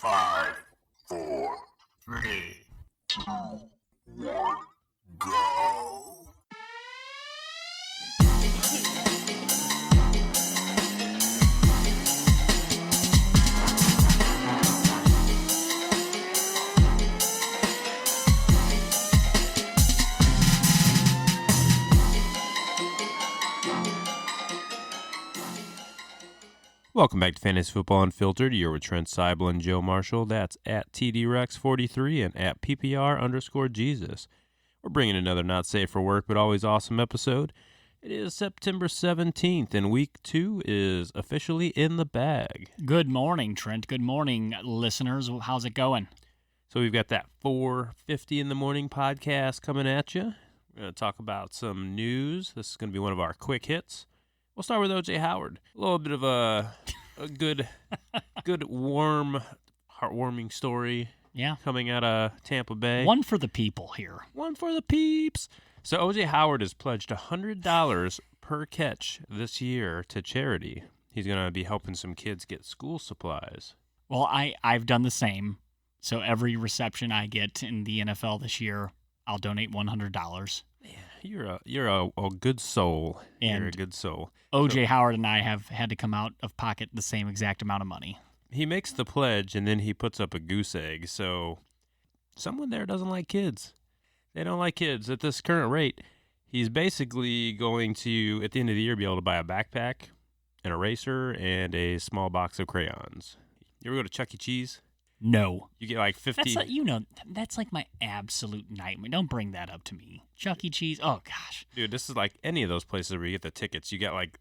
5, 4, 3, 2, 1, go. Welcome back to Fantasy Football Unfiltered. You're with Trent Seibel and Joe Marshall. That's at TDRex43 and at PPR_Jesus. We're bringing another not safe for work, but always awesome episode. It is September 17th, and week 2 is officially in the bag. Good morning, Trent. Good morning, listeners. How's it going? So we've got that 4:50 in the morning podcast coming at you. We're going to talk about some news. This is going to be one of our quick hits. We'll start with O.J. Howard. A little bit of a good, warm, heartwarming story. Yeah. Coming out of Tampa Bay. One for the people here. One for the peeps. So O.J. Howard has pledged $100 per catch this year to charity. He's going to be helping some kids get school supplies. Well, I've done the same. So every reception I get in the NFL this year, I'll donate $100. Yeah, you're a good soul. And you're a good soul. O.J. Howard and I have had to come out of pocket the same exact amount of money. He makes the pledge, and then he puts up a goose egg. So someone there doesn't like kids. They don't like kids. At this current rate, he's basically going to, at the end of the year, be able to buy a backpack, an eraser, and a small box of crayons. You ever go to Chuck E. Cheese? No. You get like 50. That's like my absolute nightmare. Don't bring that up to me. Chuck E. Cheese. Oh, gosh. Dude, this is like any of those places where you get the tickets. You get like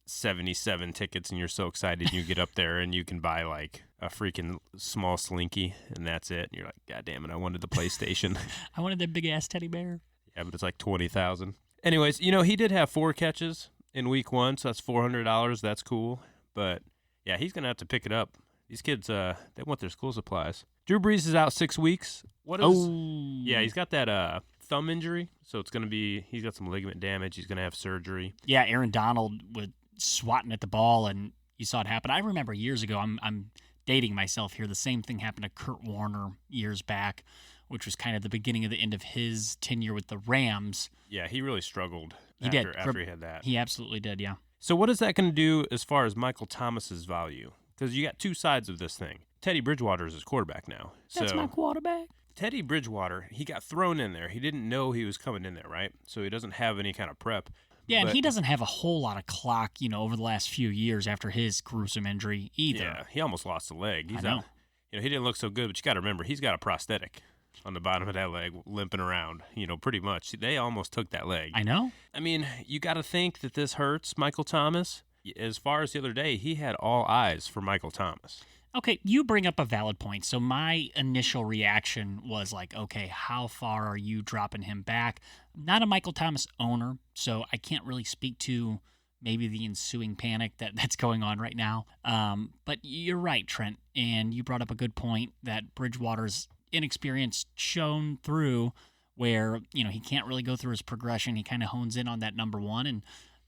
77 tickets, and you're so excited. You get up there, and you can buy like a freaking small Slinky, and that's it. And you're like, God damn it, I wanted the PlayStation. I wanted that big-ass teddy bear. Yeah, but it's like 20,000. Anyways, he did have 4 catches in week 1, so that's $400. That's cool. But, yeah, he's going to have to pick it up. These kids, they want their school supplies. Drew Brees is out 6 weeks. Yeah, he's got that thumb injury, so he's got some ligament damage. He's going to have surgery. Yeah, Aaron Donald was swatting at the ball, and you saw it happen. I remember years ago, I'm dating myself here, the same thing happened to Kurt Warner years back, which was kind of the beginning of the end of his tenure with the Rams. Yeah, he really struggled after he had that. He absolutely did, yeah. So what is that going to do as far as Michael Thomas's value? Because you got two sides of this thing. Teddy Bridgewater is his quarterback now. That's my quarterback. Teddy Bridgewater, he got thrown in there. He didn't know he was coming in there, right? So he doesn't have any kind of prep. Yeah, and he doesn't have a whole lot of clock, over the last few years after his gruesome injury either. Yeah, he almost lost a leg. I know. He didn't look so good, but you got to remember, he's got a prosthetic on the bottom of that leg limping around, pretty much. They almost took that leg. I know. I mean, you got to think that this hurts Michael Thomas. As far as the other day, he had all eyes for Michael Thomas. Okay, you bring up a valid point. So my initial reaction was like, okay, how far are you dropping him back? I'm not a Michael Thomas owner, so I can't really speak to maybe the ensuing panic that's going on right now. But you're right, Trent, and you brought up a good point that Bridgewater's inexperience shone through where, he can't really go through his progression. He kind of hones in on that number one, and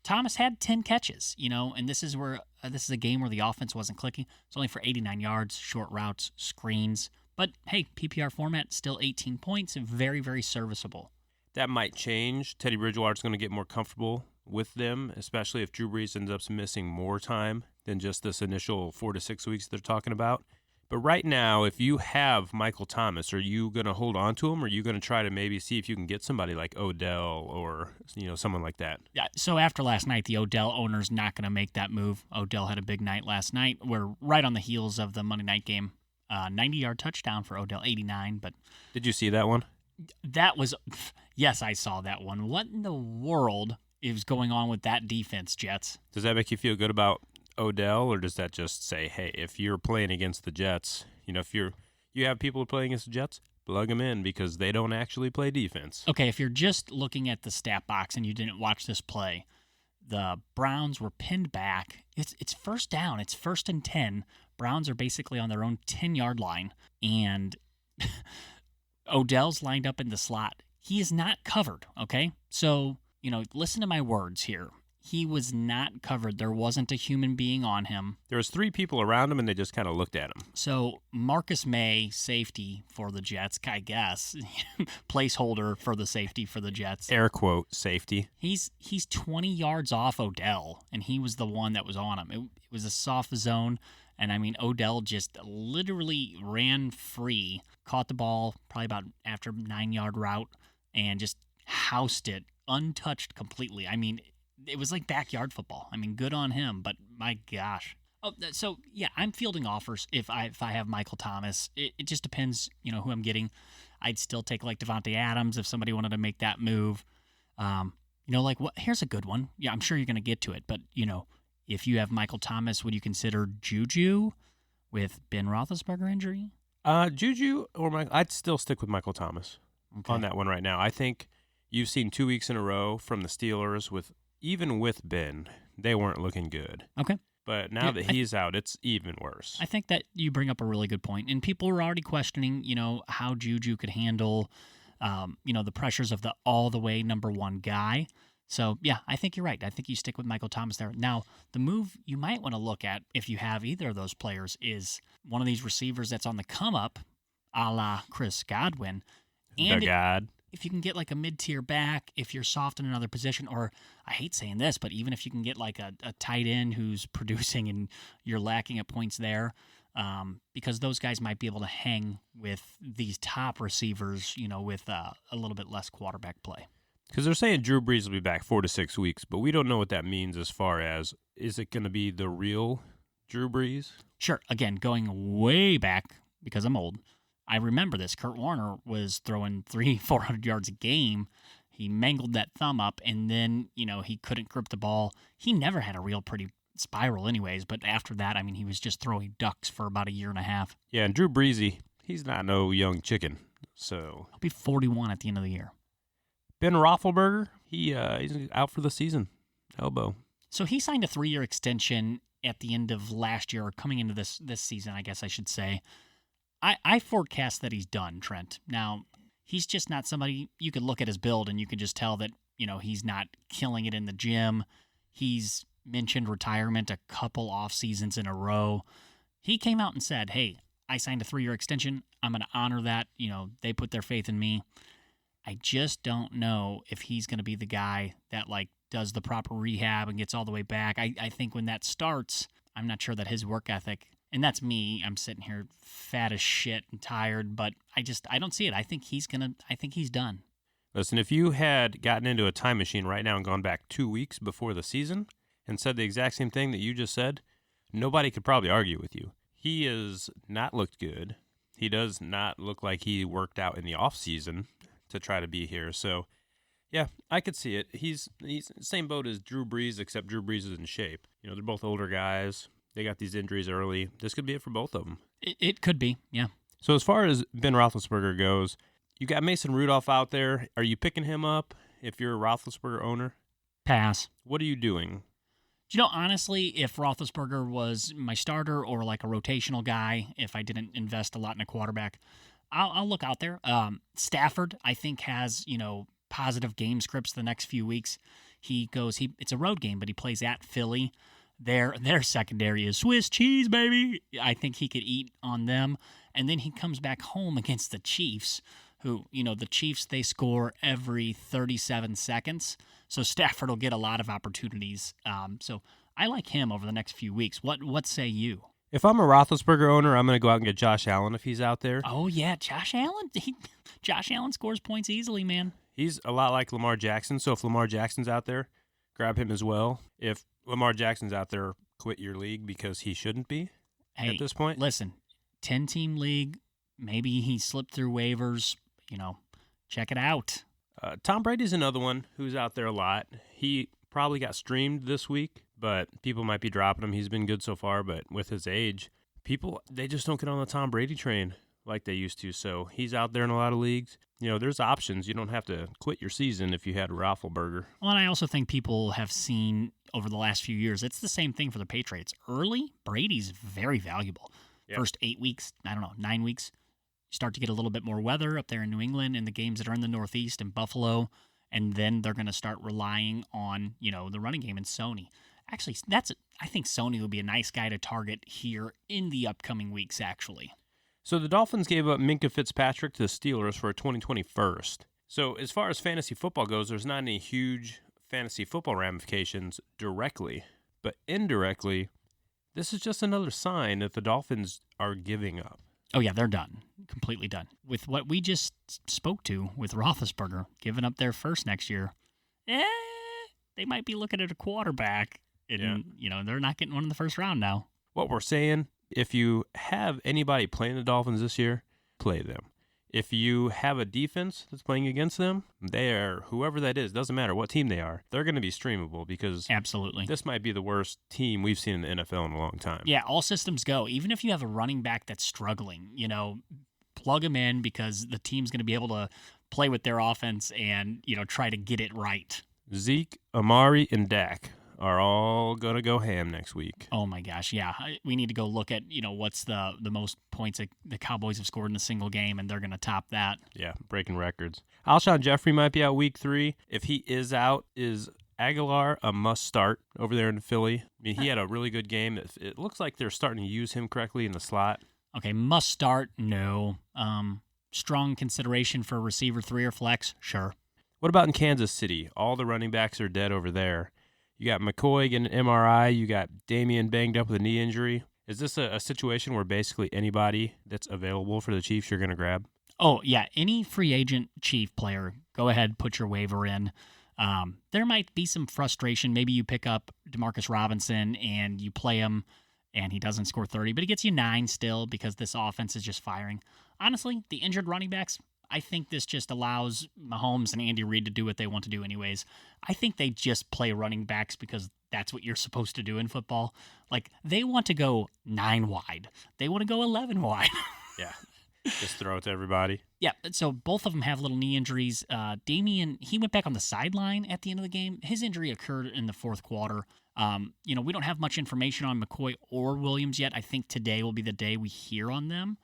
Thomas had 10 catches, and this is a game where the offense wasn't clicking. It's only for 89 yards, short routes, screens. But, hey, PPR format, still 18 points, and very, very serviceable. That might change. Teddy Bridgewater's going to get more comfortable with them, especially if Drew Brees ends up missing more time than just this initial 4 to 6 weeks they're talking about. But right now, if you have Michael Thomas, are you going to hold on to him, or are you going to try to maybe see if you can get somebody like Odell or someone like that? Yeah. So after last night, the Odell owner's not going to make that move. Odell had a big night last night. We're right on the heels of the Monday night game. 90-yard touchdown for Odell, 89. But did you see that one? Yes, I saw that one. What in the world is going on with that defense, Jets? Does that make you feel good about Odell, or does that just say, hey, if you're playing against the Jets, if you have people playing against the Jets, plug them in because they don't actually play defense. Okay, if you're just looking at the stat box and you didn't watch this play, the Browns were pinned back. It's first down. It's 1st and 10. Browns are basically on their own 10-yard line, and Odell's lined up in the slot. He is not covered, okay? So, listen to my words here. He was not covered. There wasn't a human being on him. There was 3 people around him, and they just kind of looked at him. So Marcus May, safety for the Jets, I guess, placeholder for the safety for the Jets. Air quote, safety. He's 20 yards off Odell, and he was the one that was on him. It was a soft zone, and I mean, Odell just literally ran free, caught the ball probably about after 9-yard route, and just housed it untouched completely. I mean, it was like backyard football. I mean, good on him, but my gosh. Oh, so yeah, I'm fielding offers if I have Michael Thomas. It just depends, who I'm getting. I'd still take like Devontae Adams if somebody wanted to make that move. Like what? Here's a good one. Yeah, I'm sure you're going to get to it, but if you have Michael Thomas, would you consider Juju with Ben Roethlisberger injury? Juju or Michael? I'd still stick with Michael Thomas on that one right now. I think you've seen 2 weeks in a row from the Steelers even with Ben, they weren't looking good. Okay. But now that he's out, it's even worse. I think that you bring up a really good point. And people were already questioning, how Juju could handle, the pressures of the all-the-way number 1 guy. So, yeah, I think you're right. I think you stick with Michael Thomas there. Now, the move you might want to look at if you have either of those players is one of these receivers that's on the come-up, a la Chris Godwin. And the God. If you can get like a mid-tier back, if you're soft in another position, or I hate saying this, but even if you can get like a tight end who's producing and you're lacking at points there, because those guys might be able to hang with these top receivers, with a little bit less quarterback play. Because they're saying Drew Brees will be back 4 to 6 weeks, but we don't know what that means as far as, is it going to be the real Drew Brees? Sure. Again, going way back, because I'm old, I remember this. Kurt Warner was throwing 300-400 yards a game. He mangled that thumb up, and then, he couldn't grip the ball. He never had a real pretty spiral anyways, but after that, I mean, he was just throwing ducks for about a year and a half. Yeah, and Drew Brees, he's not no young chicken, so. He'll be 41 at the end of the year. Ben Roethlisberger, he's out for the season, elbow. So he signed a 3-year extension at the end of last year, or coming into this season, I guess I should say. I forecast that he's done, Trent. Now, he's just not somebody you could look at his build and you could just tell that, he's not killing it in the gym. He's mentioned retirement a couple off seasons in a row. He came out and said, hey, I signed a 3-year extension. I'm going to honor that. They put their faith in me. I just don't know if he's going to be the guy that does the proper rehab and gets all the way back. I think when that starts, I'm not sure that his work ethic, and that's me, I'm sitting here fat as shit and tired, but I don't see it. I think he's done. Listen, if you had gotten into a time machine right now and gone back 2 weeks before the season and said the exact same thing that you just said, nobody could probably argue with you. He has not looked good. He does not look like he worked out in the off season to try to be here. So, yeah, I could see it. He's the same boat as Drew Brees, except Drew Brees is in shape. They're both older guys. They got these injuries early. This could be it for both of them. It could be, yeah. So as far as Ben Roethlisberger goes, you got Mason Rudolph out there. Are you picking him up if you're a Roethlisberger owner? Pass. What are you doing? Honestly, if Roethlisberger was my starter or like a rotational guy, if I didn't invest a lot in a quarterback, I'll look out there. Stafford, I think, has, positive game scripts the next few weeks. It's a road game, but he plays at Philly. Their secondary is Swiss cheese, baby. I think he could eat on them. And then he comes back home against the Chiefs, who, the Chiefs, they score every 37 seconds. So Stafford will get a lot of opportunities. So I like him over the next few weeks. What say you? If I'm a Roethlisberger owner, I'm going to go out and get Josh Allen if he's out there. Oh, yeah, Josh Allen. Josh Allen scores points easily, man. He's a lot like Lamar Jackson, so if Lamar Jackson's out there, grab him as well. If Lamar Jackson's out there, quit your league because he shouldn't be at this point. Listen, 10-team league, maybe he slipped through waivers, check it out. Tom Brady's another one who's out there a lot. He probably got streamed this week, but people might be dropping him. He's been good so far, but with his age, they just don't get on the Tom Brady train like they used to. So he's out there in a lot of leagues. There's options. You don't have to quit your season if you had Roethlisberger. Well, and I also think people have seen over the last few years, it's the same thing for the Patriots. Early, Brady's very valuable. Yep. First 8 weeks, 9 weeks, start to get a little bit more weather up there in New England and the games that are in the Northeast and Buffalo. and then they're going to start relying on, the running game and Sony. Actually, I think Sony will be a nice guy to target here in the upcoming weeks, actually. So the Dolphins gave up Minkah Fitzpatrick to the Steelers for a 2020 first. So as far as fantasy football goes, there's not any huge fantasy football ramifications directly, but indirectly, this is just another sign that the Dolphins are giving up. Oh, yeah, they're done. Completely done. With what we just spoke to with Roethlisberger giving up their first next year, they might be looking at a quarterback, and, they're not getting one in the first round now. What we're saying, if you have anybody playing the Dolphins this year, play them. If you have a defense that's playing against them, they are, whoever that is, doesn't matter what team they are, they're going to be streamable because absolutely, this might be the worst team we've seen in the NFL in a long time. Yeah, all systems go. Even if you have a running back that's struggling, plug him in because the team's going to be able to play with their offense and, try to get it right. Zeke, Amari, and Dak are all going to go ham next week. Oh, my gosh, yeah. We need to go look at, what's the most points that the Cowboys have scored in a single game, and they're going to top that. Yeah, breaking records. Alshon Jeffrey might be out week 3. If he is out, is Aguilar a must-start over there in Philly? I mean, he had a really good game. It looks like they're starting to use him correctly in the slot. Okay, must-start, no. Strong consideration for receiver 3 or flex, sure. What about in Kansas City? All the running backs are dead over there. You got McCoy getting an MRI. You got Damian banged up with a knee injury. Is this a situation where basically anybody that's available for the Chiefs you're going to grab? Oh, yeah. Any free agent Chief player, go ahead, put your waiver in. There might be some frustration. Maybe you pick up Demarcus Robinson and you play him and he doesn't score 30, but he gets you 9 still because this offense is just firing. Honestly, the injured running backs, I think this just allows Mahomes and Andy Reid to do what they want to do anyways. I think they just play running backs because that's what you're supposed to do in football. Like, they want to go 9 wide. They want to go 11 wide. Yeah. Just throw it to everybody. Yeah, so both of them have little knee injuries. Damian, he went back on the sideline at the end of the game. His injury occurred in the fourth quarter. We don't have much information on McCoy or Williams yet. I think today will be the day we hear on them.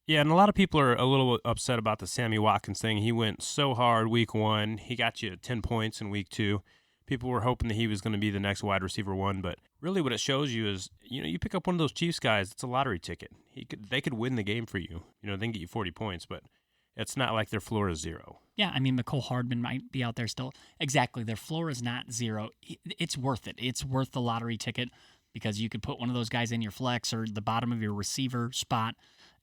Yeah, and a lot of people are a little upset about the Sammy Watkins thing. He went so hard week 1. He got you 10 points in week 2. People were hoping that he was going to be the next wide receiver 1, but really what it shows you is, you pick up one of those Chiefs guys, it's a lottery ticket. They could win the game for you. They can get you 40 points, but it's not like their floor is 0. Yeah, I mean, McCole Hardman might be out there still. Exactly, their floor is not 0. It's worth it. It's worth the lottery ticket because you could put one of those guys in your flex or the bottom of your receiver spot,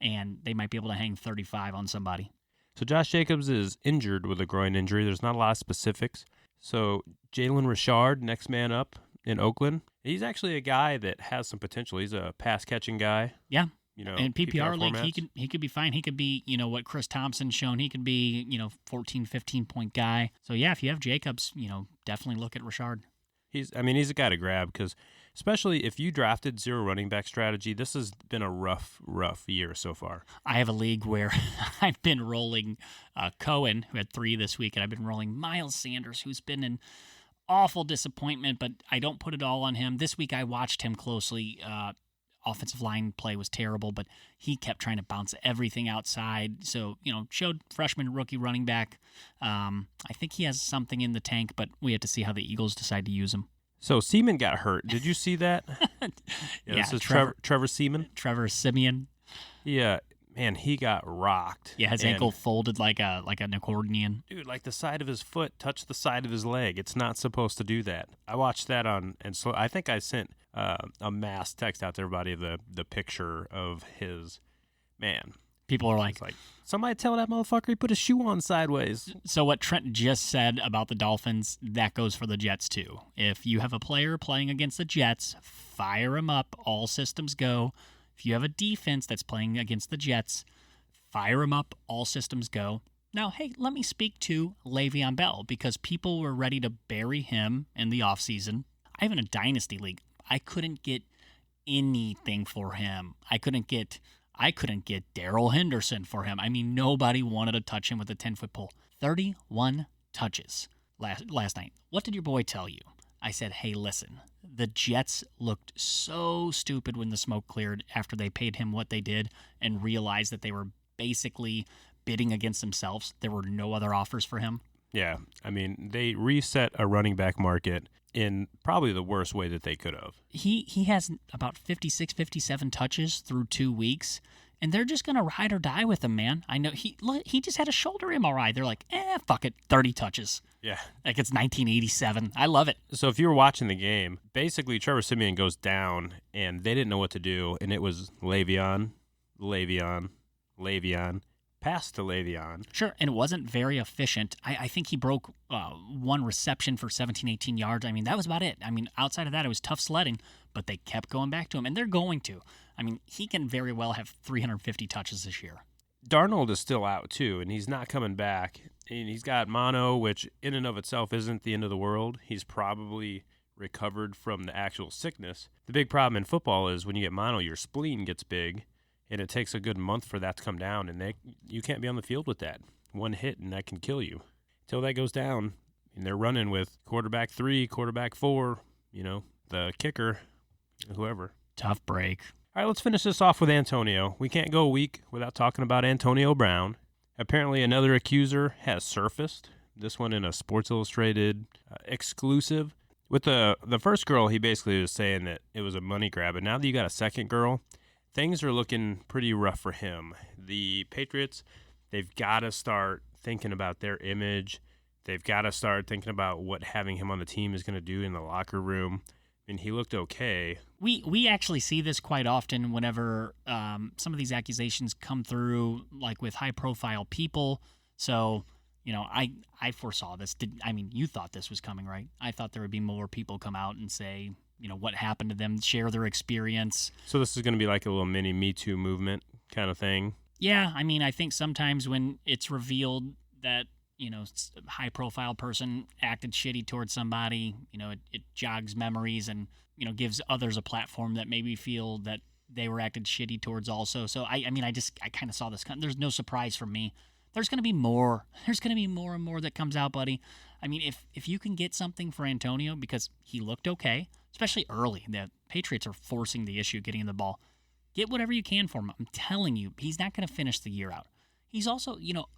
and they might be able to hang 35 on somebody. So Josh Jacobs is injured with a groin injury. There's not a lot of specifics. So Jalen Richard, next man up in Oakland. He's actually a guy that has some potential. He's a pass-catching guy. Yeah. In PPR league, formats. he could be fine. He could be, what Chris Thompson's shown. He could be, 14, 15-point guy. So, yeah, if you have Jacobs, definitely look at Richard. He's a guy to grab because especially if you drafted 0 running back strategy, this has been a rough year so far. I have a league where I've been rolling Cohen, who had 3 this week, and I've been rolling Miles Sanders, who's been an awful disappointment, but I don't put it all on him. This week I watched him closely. Offensive line play was terrible, but he kept trying to bounce everything outside. So, showed freshman rookie running back. I think he has something in the tank, but we have to see how the Eagles decide to use him. So Seaman got hurt. Did you see that? This is Trevor Seaman. Trevor Simeon. Yeah, man, he got rocked. Yeah, his ankle folded like an accordion. Dude, like the side of his foot touched the side of his leg. It's not supposed to do that. I watched that so I think I sent a mass text out to everybody the picture of his man. People are like, somebody tell that motherfucker he put his shoe on sideways. So what Trent just said about the Dolphins, that goes for the Jets too. If you have a player playing against the Jets, fire him up. All systems go. If you have a defense that's playing against the Jets, fire him up. All systems go. Now, hey, let me speak to Le'Veon Bell because people were ready to bury him in the offseason. I have in a dynasty league. I couldn't get anything for him. I couldn't get Darrell Henderson for him. I mean, nobody wanted to touch him with a 10-foot pole. 31 touches last night. What did your boy tell you? I said, hey, listen, the Jets looked so stupid when the smoke cleared after they paid him what they did and realized that they were basically bidding against themselves. There were no other offers for him. Yeah, I mean, they reset a running back market in probably the worst way that they could have. He has about 56, 57 touches through 2 weeks, and they're just going to ride or die with him, man. I know he just had a shoulder MRI. They're like, fuck it, 30 touches. Yeah. Like it's 1987. I love it. So if you were watching the game, basically Trevor Siemian goes down, and they didn't know what to do, and it was Le'Veon, pass to Le'Veon. Sure, and it wasn't very efficient. I think he broke one reception for 17, 18 yards. I mean, that was about it. I mean, outside of that, it was tough sledding, but they kept going back to him, and they're going to. I mean, he can very well have 350 touches this year. Darnold is still out, too, and he's not coming back. And he's got mono, which in and of itself isn't the end of the world. He's probably recovered from the actual sickness. The big problem in football is when you get mono, your spleen gets big, and it takes a good month for that to come down, and you can't be on the field with that. One hit, and that can kill you. Until that goes down, and they're running with quarterback 3, quarterback 4, the kicker, whoever. Tough break. All right, let's finish this off with Antonio. We can't go a week without talking about Antonio Brown. Apparently another accuser has surfaced, this one in a Sports Illustrated exclusive. With the first girl, he basically was saying that it was a money grab, and now that you got a second girl, things are looking pretty rough for him. The Patriots, they've got to start thinking about their image. They've got to start thinking about what having him on the team is going to do in the locker room. And he looked okay. We actually see this quite often whenever some of these accusations come through, like with high-profile people. So, I foresaw this. You thought this was coming, right? I thought there would be more people come out and say, what happened to them, share their experience. So this is going to be like a little mini Me Too movement kind of thing? Yeah, I think sometimes when it's revealed that, a high-profile person acted shitty towards somebody, it jogs memories and, gives others a platform that maybe feel that they were acted shitty towards also. So, I kind of saw this. There's no surprise for me. There's going to be more. There's going to be more and more that comes out, buddy. I mean, if you can get something for Antonio, because he looked okay, especially early. The Patriots are forcing the issue, getting the ball. Get whatever you can for him. I'm telling you, he's not going to finish the year out. He's also,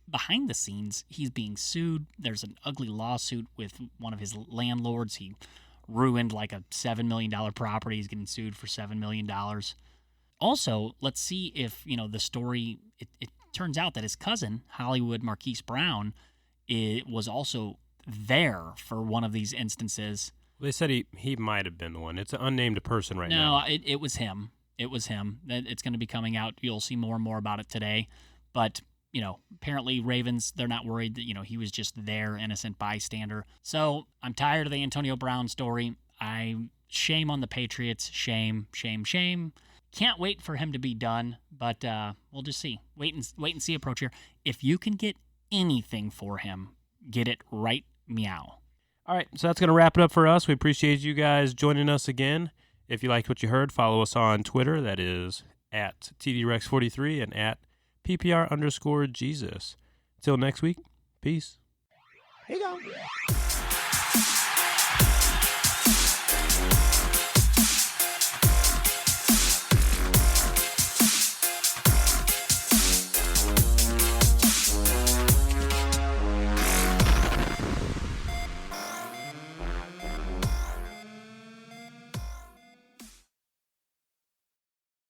behind the scenes, he's being sued. There's an ugly lawsuit with one of his landlords. He ruined like a $7 million property. He's getting sued for $7 million. Also, let's see if, the story, it turns out that his cousin, Hollywood Marquise Brown, was also there for one of these instances. They said he might have been the one. It's an unnamed person right now. No, it was him. It was him. It's going to be coming out. You'll see more and more about it today. But, apparently Ravens, they're not worried that, he was just there, innocent bystander. So I'm tired of the Antonio Brown story. Shame on the Patriots. Shame, shame, shame. Can't wait for him to be done, but we'll just see. Wait and see approach here. If you can get anything for him, get it right meow. All right, so that's going to wrap it up for us. We appreciate you guys joining us again. If you liked what you heard, follow us on Twitter. That is at TDRex43 and at PPR_Jesus. Till next week, peace. Here you go.